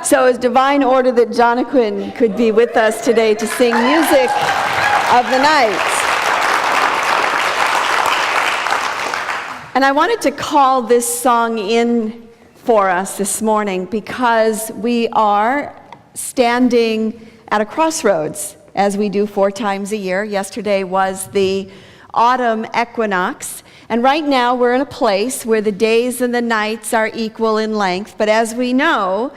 So it's divine order that Jonathan could be with us today to sing music of the night. And I wanted to call this song in for us this morning because we are standing at a crossroads, as we do 4 times a year. Yesterday was the autumn equinox. And right now we're in a place where the days and the nights are equal in length. But as we know,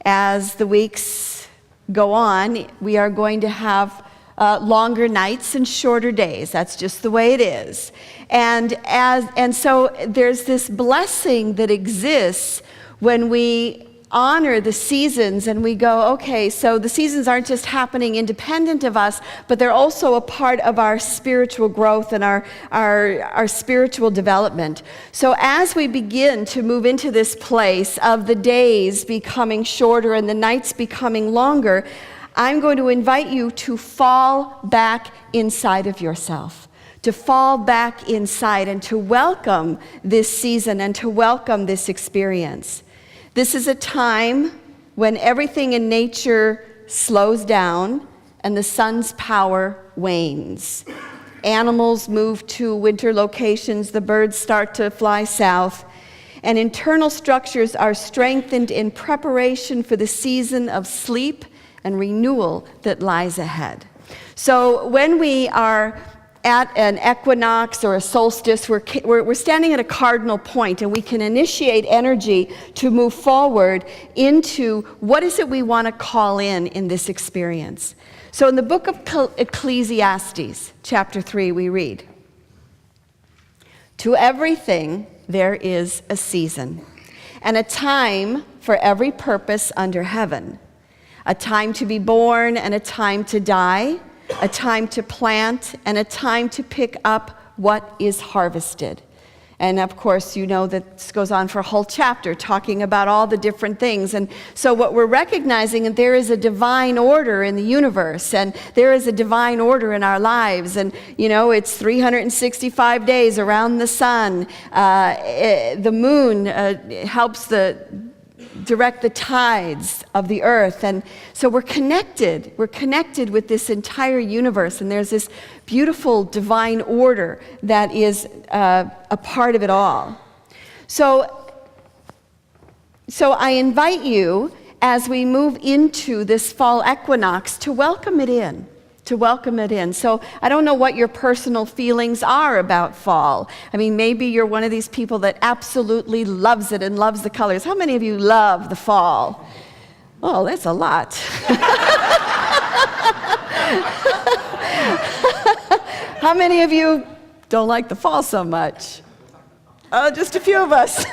as the weeks go on, we are going to have longer nights and shorter days. That's just the way it is. And so there's this blessing that exists when we honor the seasons and we go, okay, so the seasons aren't just happening independent of us, but they're also a part of our spiritual growth and our spiritual development. So as we begin to move into this place of the days becoming shorter and the nights becoming longer, I'm going to invite you to fall back inside of yourself, to fall back inside and to welcome this season and to welcome this experience. This is a time when everything in nature slows down and the sun's power wanes. Animals move to winter locations, the birds start to fly south, and internal structures are strengthened in preparation for the season of sleep and renewal that lies ahead. So when we are at an equinox or a solstice, we're standing at a cardinal point, and we can initiate energy to move forward into what is it we want to call in this experience. So in the book of Ecclesiastes, chapter 3, we read, "To everything there is a season, and a time for every purpose under heaven, a time to be born and a time to die, a time to plant, and a time to pick up what is harvested." And of course, you know that this goes on for a whole chapter talking about all the different things. And so what we're recognizing is there is a divine order in the universe, and there is a divine order in our lives. And, you know, it's 365 days around the sun. The moon helps direct the tides of the earth. And so we're connected with this entire universe, and there's this beautiful divine order that is a part of it all. So I invite you, as we move into this fall equinox, to welcome it in. So I don't know what your personal feelings are about fall. I mean, maybe you're one of these people that absolutely loves it and loves the colors. How many of you love the fall? Oh, that's a lot. How many of you don't like the fall so much? Oh, just a few of us.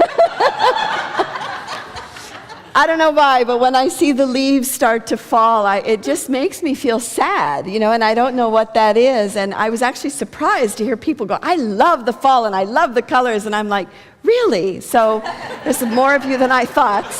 I don't know why, but when I see the leaves start to fall, it just makes me feel sad, you know, and I don't know what that is. And I was actually surprised to hear people go, "I love the fall and I love the colors." And I'm like, really? So there's more of you than I thought.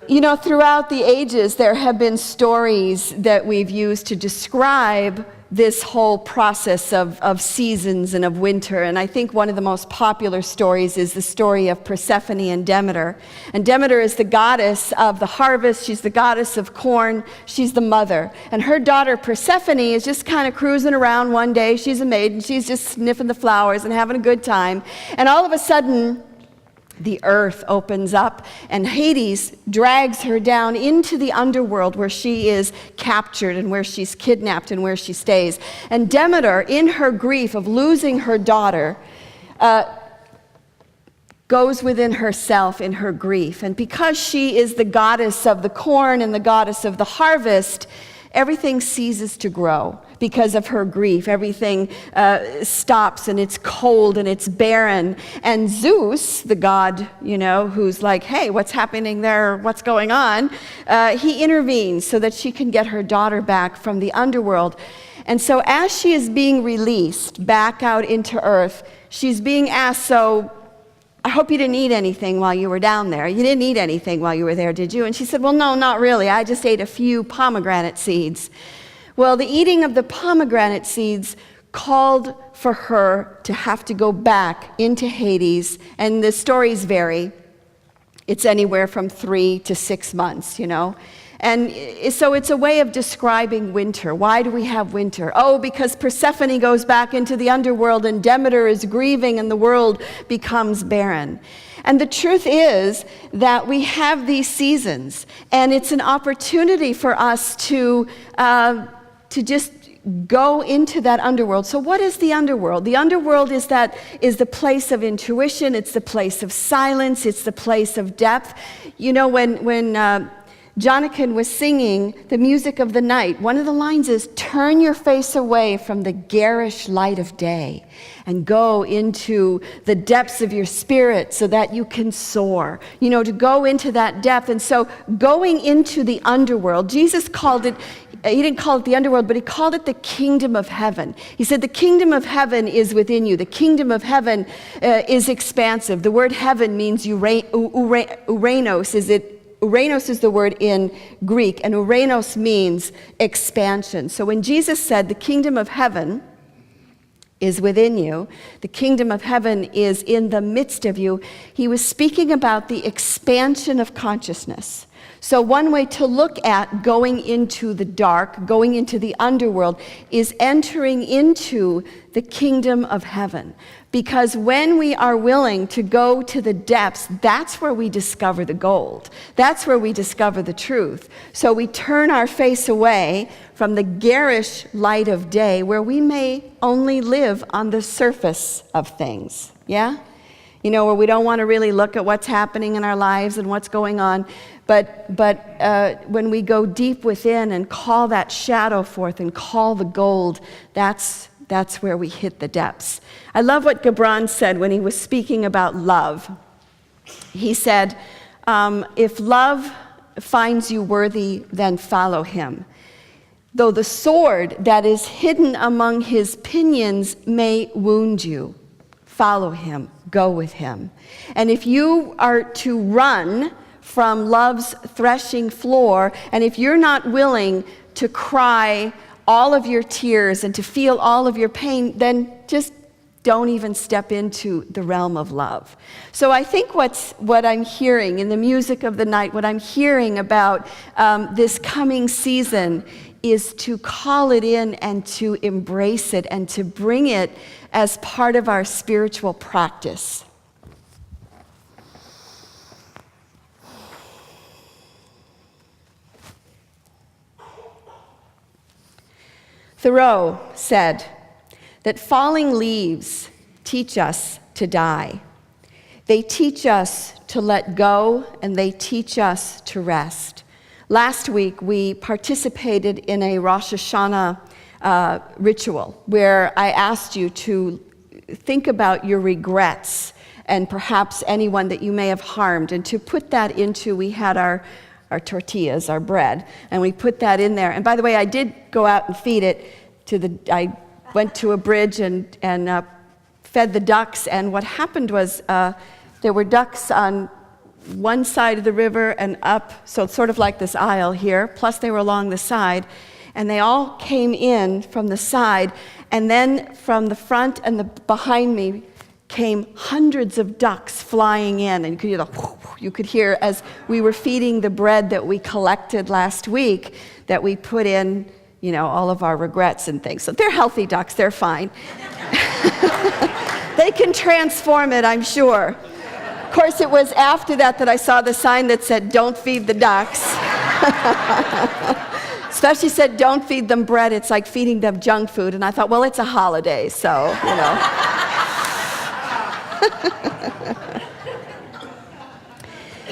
You know, throughout the ages, there have been stories that we've used to describe this whole process of seasons and of winter. And I think one of the most popular stories is the story of Persephone and Demeter. And Demeter is the goddess of the harvest. She's the goddess of corn. She's the mother. And her daughter Persephone is just kind of cruising around one day. She's a maiden. She's just sniffing the flowers and having a good time. And all of a sudden, the earth opens up, and Hades drags her down into the underworld where she is captured and where she's kidnapped and where she stays. And Demeter, in her grief of losing her daughter, goes within herself in her grief. And because she is the goddess of the corn and the goddess of the harvest, everything ceases to grow because of her grief. Everything stops, and it's cold and it's barren. And Zeus, the god, you know, who's like, hey, what's happening there? What's going on? He intervenes so that she can get her daughter back from the underworld. And so as she is being released back out into earth, she's being asked, so I hope you didn't eat anything while you were down there. You didn't eat anything while you were there, did you? And she said, well, no, not really. I just ate a few pomegranate seeds. Well, the eating of the pomegranate seeds called for her to have to go back into Hades, and the stories vary. It's anywhere from 3 to 6 months, And so it's a way of describing winter. Why do we have winter? Oh, because Persephone goes back into the underworld and Demeter is grieving and the world becomes barren. And the truth is that we have these seasons, and it's an opportunity for us to just go into that underworld. So what is the underworld? The underworld is the place of intuition, it's the place of silence, it's the place of depth. When Jonathan was singing the music of the night, one of the lines is, turn your face away from the garish light of day and go into the depths of your spirit so that you can soar, to go into that depth. And so going into the underworld, Jesus called it, he didn't call it the underworld, but he called it the kingdom of heaven. He said the kingdom of heaven is within you. The kingdom of heaven is expansive. The word heaven means Uranos. Uranos is the word in Greek, and Uranos means expansion. So when Jesus said the kingdom of heaven is within you, the kingdom of heaven is in the midst of you, he was speaking about the expansion of consciousness. So one way to look at going into the dark, going into the underworld, is entering into the kingdom of heaven. Because when we are willing to go to the depths, that's where we discover the gold. That's where we discover the truth. So we turn our face away from the garish light of day, where we may only live on the surface of things. Yeah? Where we don't want to really look at what's happening in our lives and what's going on. But when we go deep within and call that shadow forth and call the gold, that's where we hit the depths. I love what Gibran said when he was speaking about love. He said, if love finds you worthy, then follow him. Though the sword that is hidden among his pinions may wound you, follow him, go with him. And if you are to run from love's threshing floor, and if you're not willing to cry all of your tears and to feel all of your pain, then just don't even step into the realm of love. So I think what I'm hearing in the music of the night, what I'm hearing about this coming season, is to call it in and to embrace it and to bring it as part of our spiritual practice. Thoreau said that falling leaves teach us to die. They teach us to let go, and they teach us to rest. Last week, we participated in a Rosh Hashanah ritual where I asked you to think about your regrets and perhaps anyone that you may have harmed, and to put that into, we had our tortillas, our bread, and we put that in there. And by the way, I did go out and feed it I went to a bridge and fed the ducks, and what happened was there were ducks on one side of the river and up, so it's sort of like this aisle here, plus they were along the side, and they all came in from the side, and then from the front and behind me came hundreds of ducks flying in, and you could hear as we were feeding the bread that we collected last week, that we put in, all of our regrets and things. So they're healthy ducks, they're fine. They can transform it, I'm sure. Of course, it was after that I saw the sign that said, "Don't feed the ducks." Especially said, "Don't feed them bread." It's like feeding them junk food. And I thought, well, it's a holiday, so,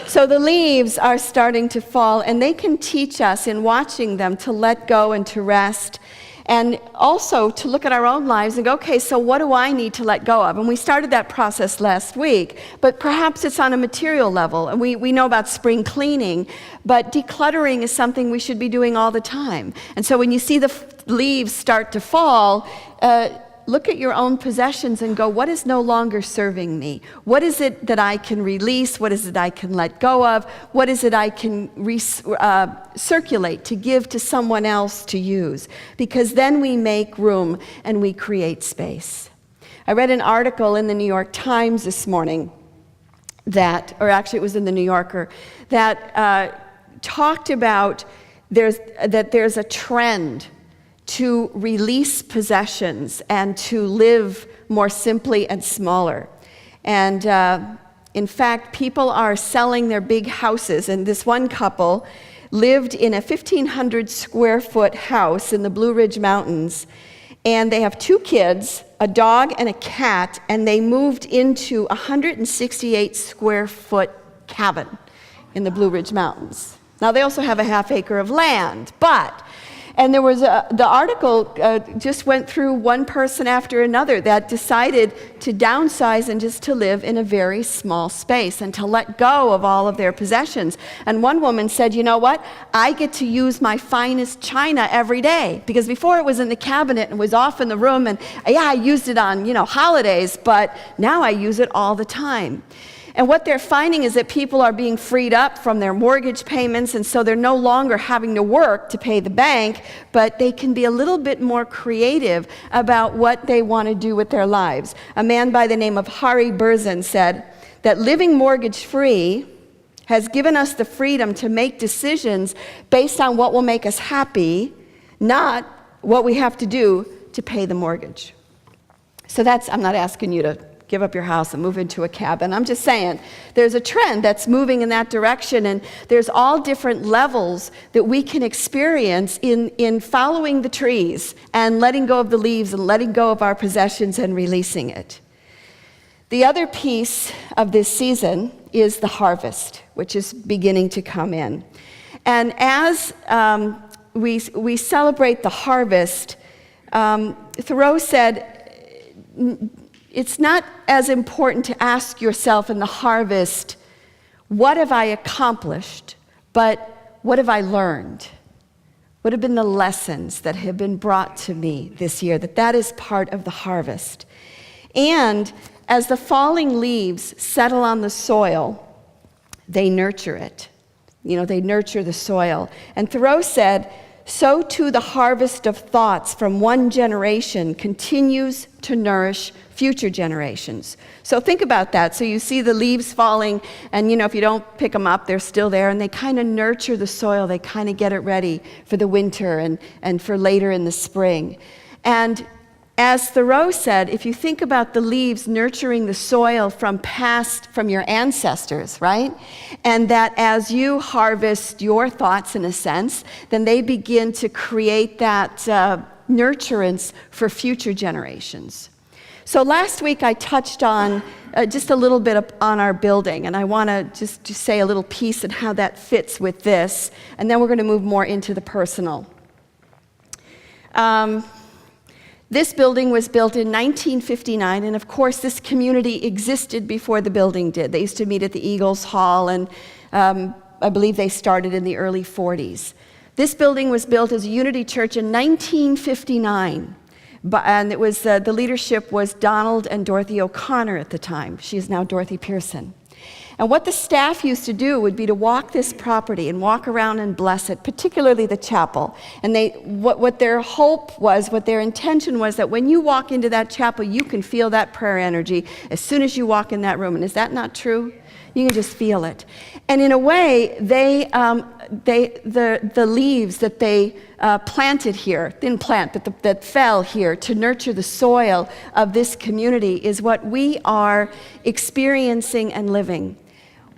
So the leaves are starting to fall, and they can teach us in watching them to let go and to rest, and also to look at our own lives and go, okay, so what do I need to let go of? And we started that process last week, but perhaps it's on a material level. And we know about spring cleaning, but decluttering is something we should be doing all the time. And so when you see the leaves start to fall, look at your own possessions and go, what is no longer serving me? What is it that I can release? What is it I can let go of? What is it I can circulate to give to someone else to use? Because then we make room and we create space. I read an article in the New York Times this morning or actually it was in the New Yorker, that talked about there's a trend to release possessions and to live more simply and smaller. And in fact, people are selling their big houses. And this one couple lived in a 1,500 square foot house in the Blue Ridge Mountains. And they have 2 kids, a dog and a cat, and they moved into a 168 square foot cabin in the Blue Ridge Mountains. Now, they also have a half acre of land, and there was the article just went through one person after another that decided to downsize and just to live in a very small space and to let go of all of their possessions. And one woman said, you know what? I get to use my finest china every day, because before it was in the cabinet and was off in the room, and I used it on, holidays, but now I use it all the time. And what they're finding is that people are being freed up from their mortgage payments, and so they're no longer having to work to pay the bank, but they can be a little bit more creative about what they want to do with their lives. A man by the name of Hari Berzin said that living mortgage-free has given us the freedom to make decisions based on what will make us happy, not what we have to do to pay the mortgage. So I'm not asking you to give up your house and move into a cabin. I'm just saying there's a trend that's moving in that direction, and there's all different levels that we can experience in following the trees and letting go of the leaves and letting go of our possessions and releasing it. The other piece of this season is the harvest, which is beginning to come in. And as we celebrate the harvest, Thoreau said, it's not as important to ask yourself in the harvest, what have I accomplished, but what have I learned? What have been the lessons that have been brought to me this year? That is part of the harvest. And as the falling leaves settle on the soil, they nurture it. They nurture the soil. And Thoreau said, so too the harvest of thoughts from one generation continues to nourish future generations. So think about that. So you see the leaves falling, and if you don't pick them up, they're still there, and they kind of nurture the soil. They kind of get it ready for the winter and for later in the spring. And as Thoreau said, if you think about the leaves nurturing the soil from your ancestors, right? And that as you harvest your thoughts, in a sense, then they begin to create that nurturance for future generations. So last week I touched on just a little bit on our building, and I want to just say a little piece and how that fits with this, and then we're going to move more into the personal. This building was built in 1959, and of course this community existed before the building did. They used to meet at the Eagles Hall, and I believe they started in the early 40s. This building was built as a Unity Church in 1959, and it was the leadership was Donald and Dorothy O'Connor at the time. She is now Dorothy Pearson. And what the staff used to do would be to walk this property and walk around and bless it, particularly the chapel. And what their hope was, what their intention was, that when you walk into that chapel, you can feel that prayer energy as soon as you walk in that room. And is that not true? You can just feel it. And in a way, the leaves that they planted here, didn't plant, but that fell here to nurture the soil of this community is what we are experiencing and living.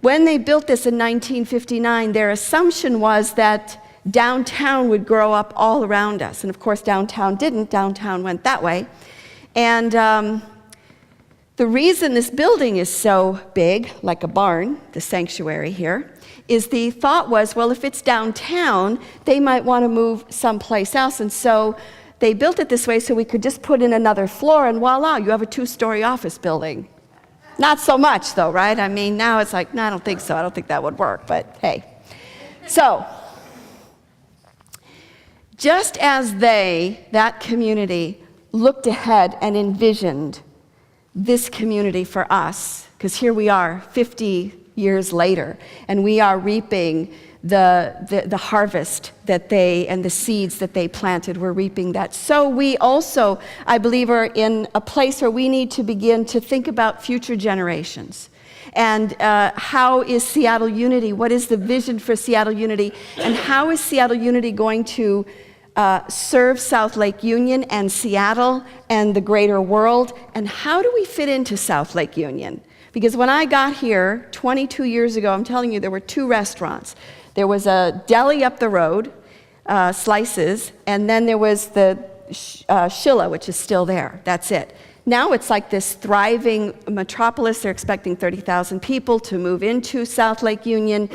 When they built this in 1959, their assumption was that downtown would grow up all around us. And of course, downtown didn't. Downtown went that way. And the reason this building is so big, like a barn, the sanctuary here, is the thought was, well, if it's downtown, they might want to move someplace else. And so they built it this way so we could just put in another floor, and voila, you have a 2-story office building. Not so much, though, right? I mean, now it's like, no, I don't think so. I don't think that would work, but hey. So, just as that community, looked ahead and envisioned this community for us, because here we are 50 years later, and we are reaping the harvest that they, and the seeds that they planted, we're reaping that. So we also, I believe, are in a place where we need to begin to think about future generations. And how is Seattle Unity, what is the vision for Seattle Unity, and how is Seattle Unity going to serve South Lake Union and Seattle and the greater world, and how do we fit into South Lake Union? Because when I got here 22 years ago, I'm telling you, there were 2 restaurants. There was a deli up the road, Slices, and then there was the Shilla, which is still there. That's it. Now it's like this thriving metropolis. They're expecting 30,000 people to move into South Lake Union,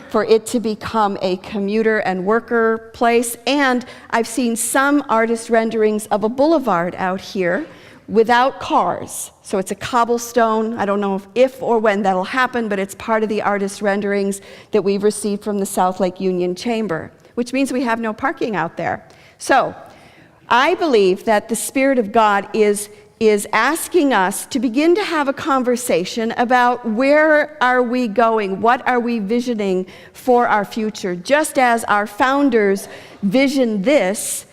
for it to become a commuter and worker place. And I've seen some artist renderings of a boulevard out here without cars. So it's a cobblestone. I don't know if or when that'll happen, but it's part of the artist renderings that we've received from the South Lake Union Chamber, which means we have no parking out there. So I believe that the Spirit of God is asking us to begin to have a conversation about where are we going, what are we visioning for our future. Just as our founders visioned this,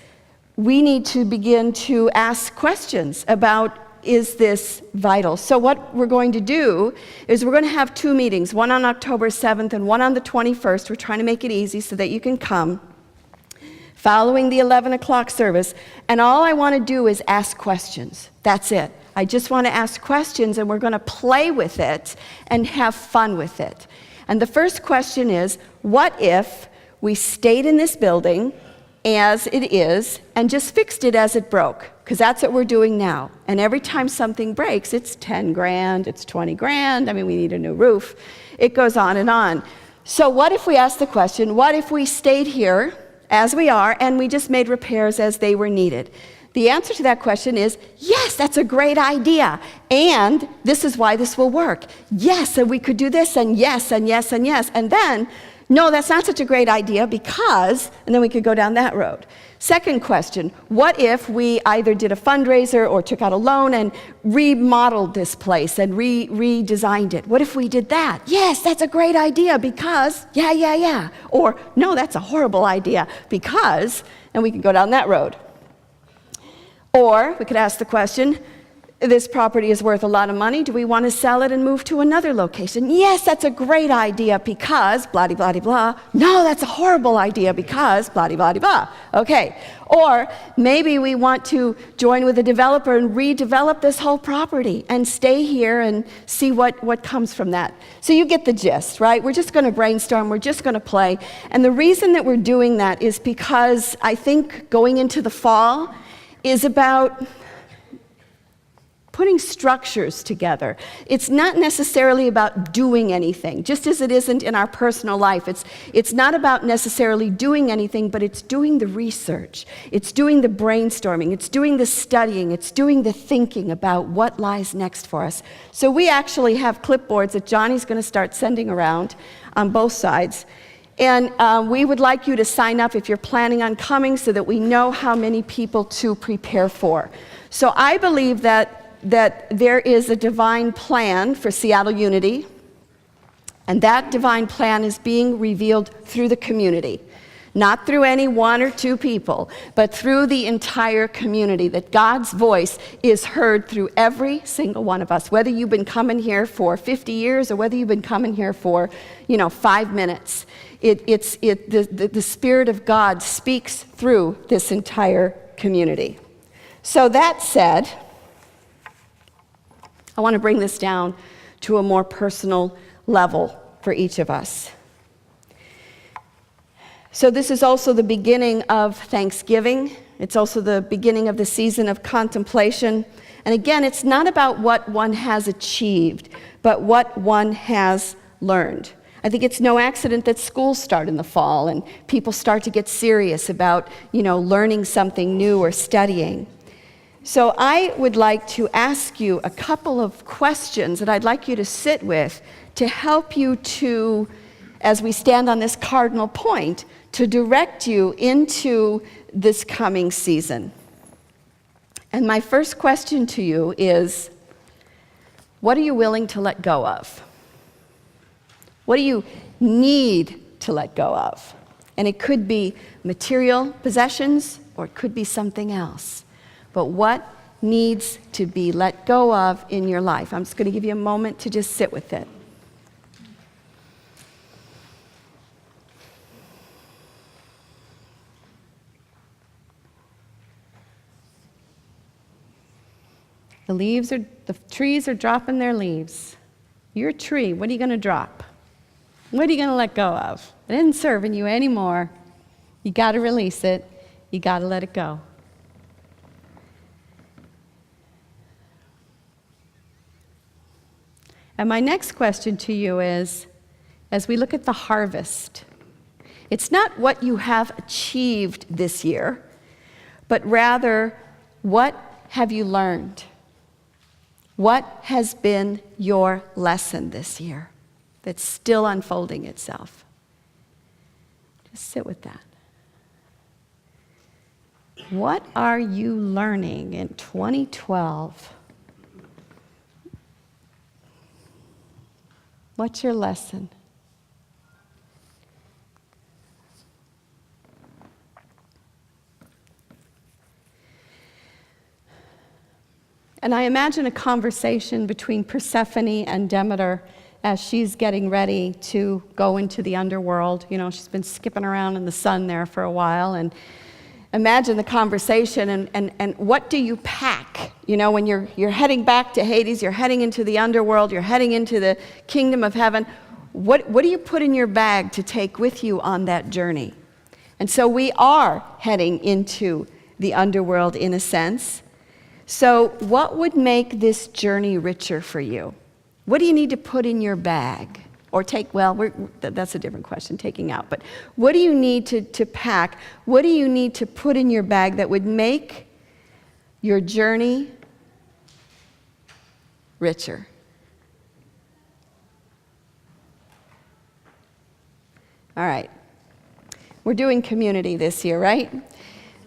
we need to begin to ask questions about, is this vital? So what we're going to do is we're going to have 2 meetings, one on October 7th and one on the 21st. We're trying to make it easy so that you can come, following the 11 o'clock service. And all I want to do is ask questions. That's it. I just want to ask questions, and we're going to play with it and have fun with it. And the first question is, what if we stayed in this building as it is and just fixed it as it broke? Because that's what we're doing now. And every time something breaks, it's 10 grand, it's 20 grand. I mean, we need a new roof. It goes on and on. So what if we asked the question, what if we stayed here as we are and we just made repairs as they were needed? The answer to that question is, yes, that's a great idea. And this is why this will work. Yes, and we could do this, and yes, and yes, and yes. And then, no, that's not such a great idea because, and then we could go down that road. Second question, what if we either did a fundraiser or took out a loan and remodeled this place and redesigned it? What if we did that? Yes, that's a great idea because, yeah. Or, no, that's a horrible idea because, and we could go down that road. Or we could ask the question, this property is worth a lot of money. Do we want to sell it and move to another location? Yes, that's a great idea because blah-de-blah-de-blah. No, that's a horrible idea because blah-de-blah-de-blah. Okay. Or maybe we want to join with a developer and redevelop this whole property and stay here and see what comes from that. So you get the gist, right? We're just going to brainstorm. We're just going to play. And the reason that we're doing that is because I think going into the fall is about putting structures together. It's not necessarily about doing anything, just as it isn't in our personal life. It's not about necessarily doing anything, but it's doing the research. It's doing the brainstorming. It's doing the studying. It's doing the thinking about what lies next for us. So we actually have clipboards that Johnny's going to start sending around on both sides. And we would like you to sign up if you're planning on coming so that we know how many people to prepare for. So I believe that there is a divine plan for Seattle Unity, and that divine plan is being revealed through the community. Not through any 1 or 2 people, but through the entire community, that God's voice is heard through every single one of us, whether you've been coming here for 50 years or whether you've been coming here for, 5 minutes. The Spirit of God speaks through this entire community. So that said, I want to bring this down to a more personal level for each of us. So this is also the beginning of Thanksgiving. It's also the beginning of the season of contemplation. And again, it's not about what one has achieved, but what one has learned. I think it's no accident that schools start in the fall and people start to get serious about, learning something new or studying. So I would like to ask you a couple of questions that I'd like you to sit with to help you to, as we stand on this cardinal point, to direct you into this coming season. And my first question to you is, what are you willing to let go of? What do you need to let go of? And it could be material possessions, or it could be something else. But what needs to be let go of in your life? I'm just going to give you a moment to just sit with it. The trees are dropping their leaves. Your tree, what are you going to drop? What are you going to let go of? It isn't serving you anymore. You got to release it. You got to let it go. And my next question to you is, as we look at the harvest, it's not what you have achieved this year, but rather, what have you learned? What has been your lesson this year that's still unfolding itself? Just sit with that. What are you learning in 2012? What's your lesson? And I imagine a conversation between Persephone and Demeter as she's getting ready to go into the underworld. You know, she's been skipping around in the sun there for a while. And imagine the conversation and what do you pack? You know, when you're heading back to Hades, you're heading into the underworld, you're heading into the kingdom of heaven. What do you put in your bag to take with you on that journey? And so we are heading into the underworld in a sense. So what would make this journey richer for you? What do you need to put in your bag? Or take, well, that's a different question, taking out. But what do you need to pack? What do you need to put in your bag that would make your journey richer? All right. We're doing community this year, right?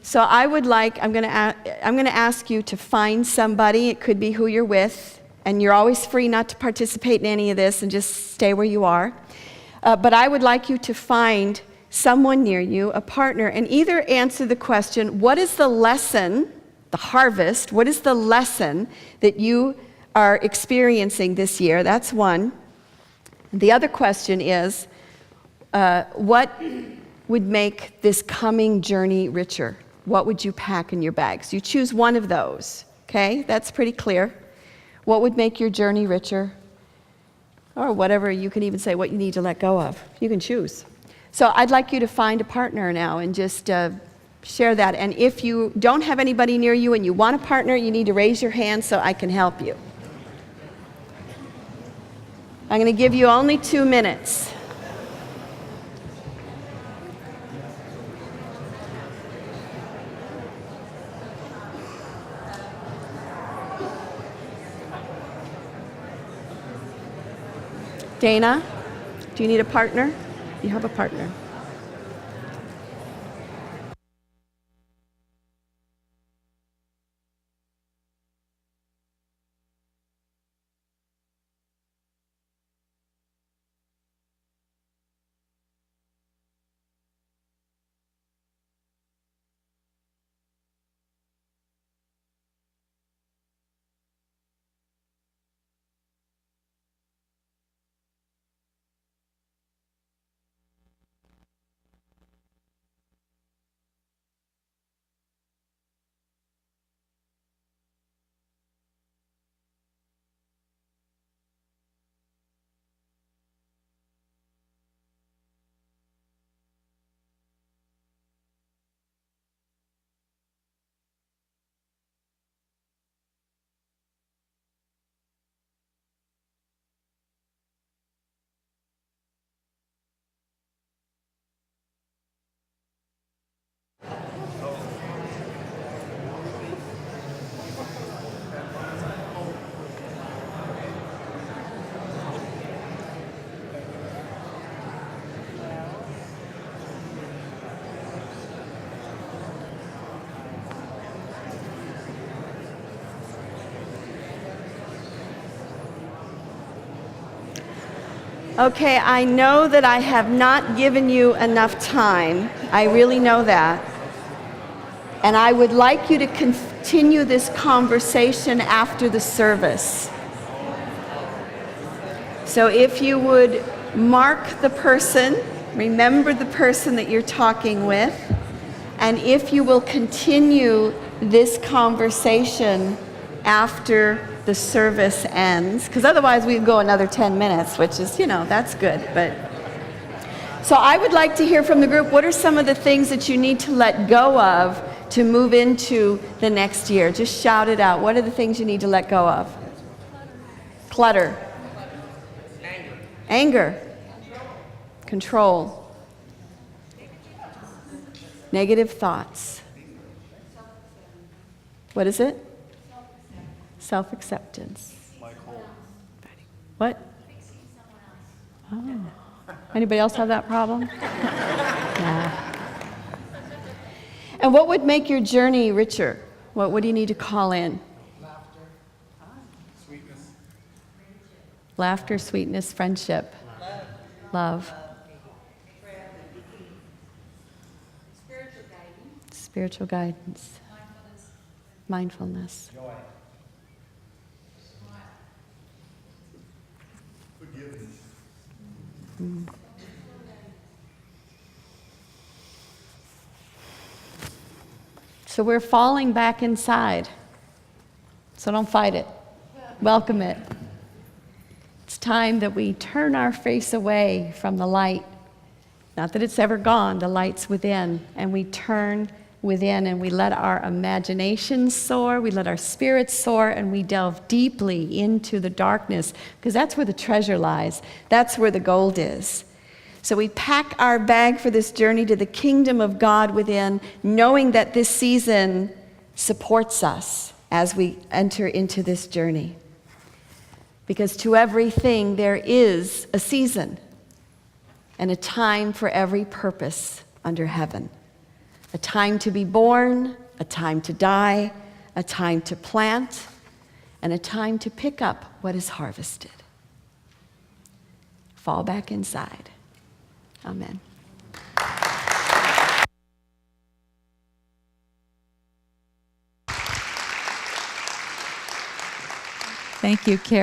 So I'm going to ask you to find somebody. It could be who you're with, and you're always free not to participate in any of this and just stay where you are. But I would like you to find someone near you, a partner, and either answer the question, what is the lesson, the harvest, what is the lesson that you are experiencing this year? That's one. The other question is, what would make this coming journey richer? What would you pack in your bags? You choose one of those, okay? That's pretty clear. What would make your journey richer? Or whatever, you can even say what you need to let go of. You can choose. So I'd like you to find a partner now and just share that. And if you don't have anybody near you and you want a partner, you need to raise your hand so I can help you. I'm going to give you only 2 minutes. Dana, do you need a partner? You have a partner. Okay, I know that I have not given you enough time. I really know that. And I would like you to continue this conversation after the service. So if you would mark the person, remember the person that you're talking with, and if you will continue this conversation after the service ends, because otherwise we'd go another 10 minutes, which is, that's good. But so I would like to hear from the group, what are some of the things that you need to let go of to move into the next year? Just shout it out. What are the things you need to let go of? Clutter. Anger. Control. Negative thoughts. What is it? Self-acceptance. What? Oh. Anybody else have that problem? Yeah. And what would make your journey richer? What do you need to call in? Laughter. Sweetness. Laughter, sweetness, friendship. Love. Spiritual guidance. Mindfulness. Joy. Forgiveness. So we're falling back inside. So don't fight it. Welcome it. It's time that we turn our face away from the light. Not that it's ever gone, the light's within. And we turn within and we let our imagination soar, we let our spirits soar, and we delve deeply into the darkness, because that's where the treasure lies. That's where the gold is. So we pack our bag for this journey to the kingdom of God within, knowing that this season supports us as we enter into this journey. Because to everything there is a season and a time for every purpose under heaven. A time to be born, a time to die, a time to plant, and a time to pick up what is harvested. Fall back inside. Amen. Thank you, Carrie.